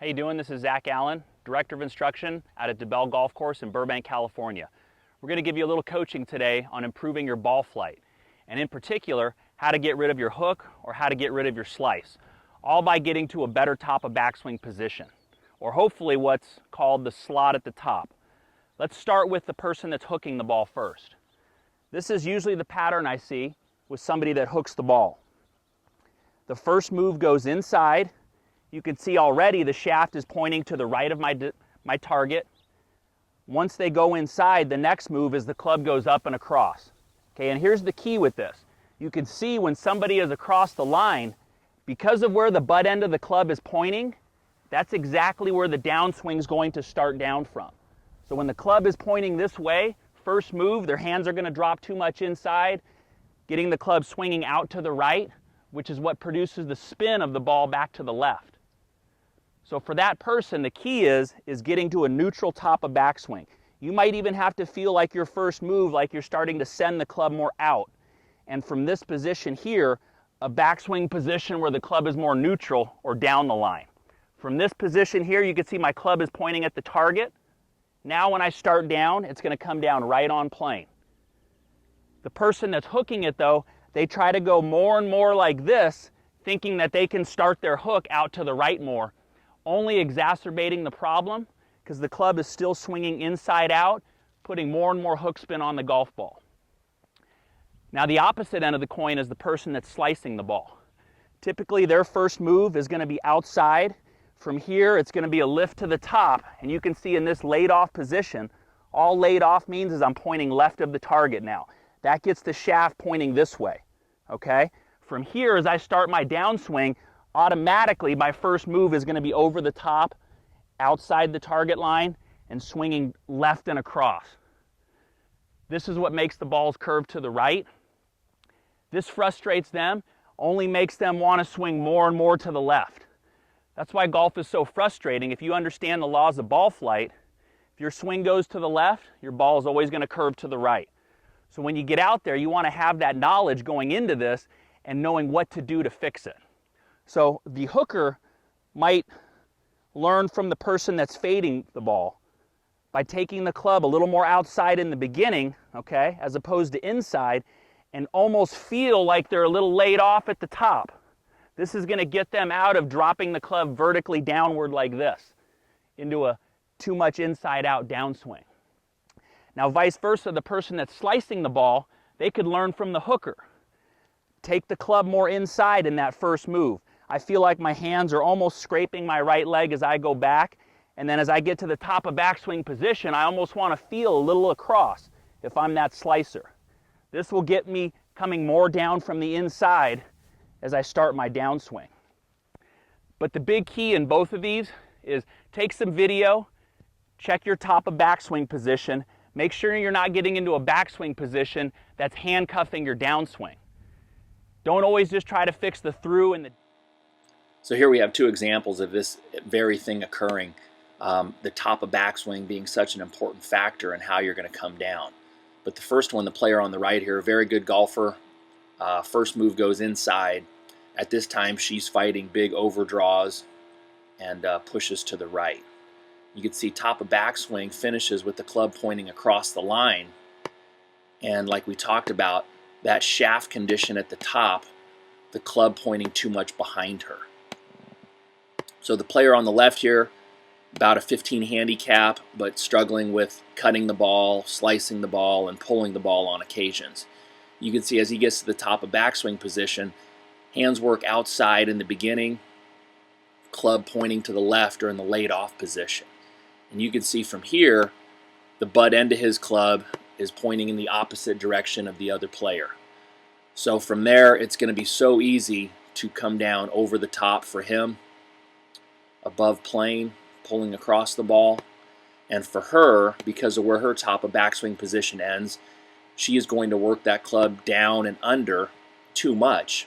How you doing? This is Zach Allen, Director of Instruction out at DeBell Golf Course in Burbank, California. We're going to give you a little coaching today on improving your ball flight, and in particular, how to get rid of your hook or how to get rid of your slice, all by getting to a better top of backswing position, or hopefully what's called the slot at the top. Let's start with the person that's hooking the ball first. This is usually the pattern I see with somebody that hooks the ball. The first move goes inside. You can see already the shaft is pointing to the right of my target. Once they go inside, the next move is the club goes up and across. Okay, and here's the key with this. You can see when somebody is across the line, because of where the butt end of the club is pointing, that's exactly where the downswing is going to start down from. So when the club is pointing this way, first move, their hands are going to drop too much inside, getting the club swinging out to the right, which is what produces the spin of the ball back to the left. So for that person, the key is getting to a neutral top of backswing. You might even have to feel like your first move, like you're starting to send the club more out. And from this position here, a backswing position where the club is more neutral or down the line. From this position here, you can see my club is pointing at the target. Now when I start down, it's going to come down right on plane. The person that's hooking it though, they try to go more and more like this, thinking that they can start their hook out to the right more, only exacerbating the problem because the club is still swinging inside out, putting more and more hook spin on the golf ball. Now the opposite end of the coin is the person that's slicing the ball. Typically their first move is going to be outside. From here it's going to be a lift to the top, and you can see in this laid off position, all laid off means is I'm pointing left of the target now. That gets the shaft pointing this way, okay? From here, as I start my downswing, automatically my first move is going to be over the top, outside the target line, and swinging left and across. This is what makes the balls curve to the right. This frustrates them, only makes them want to swing more and more to the left. That's why golf is so frustrating. If you understand the laws of ball flight, if your swing goes to the left, your ball is always going to curve to the right. So when you get out there, you want to have that knowledge going into this and knowing what to do to fix it. So the hooker might learn from the person that's fading the ball by taking the club a little more outside in the beginning, okay, as opposed to inside, and almost feel like they're a little laid off at the top. This is going to get them out of dropping the club vertically downward like this into a too much inside out downswing. Now vice versa, the person that's slicing the ball, they could learn from the hooker. Take the club more inside in that first move. I feel like my hands are almost scraping my right leg as I go back, and then as I get to the top of backswing position, I almost want to feel a little across if I'm that slicer. This will get me coming more down from the inside as I start my downswing. But the big key in both of these is take some video, check your top of backswing position, make sure you're not getting into a backswing position that's handcuffing your downswing. Don't always just try to fix the through and the... So here we have two examples of this very thing occurring. The top of backswing being such an important factor in how you're going to come down. But the first one, the player on the right here, a very good golfer. First move goes inside. At this time, she's fighting big overdraws and pushes to the right. You can see top of backswing finishes with the club pointing across the line. And like we talked about, that shaft condition at the top, the club pointing too much behind her. So the player on the left here, about a 15 handicap, but struggling with cutting the ball, slicing the ball, and pulling the ball on occasions. You can see as he gets to the top of backswing position, hands work outside in the beginning, club pointing to the left or in the laid off position. And you can see from here, the butt end of his club is pointing in the opposite direction of the other player. So from there, it's going to be so easy to come down over the top for him, above plane, pulling across the ball. And for her, because of where her top of backswing position ends, she is going to work that club down and under too much.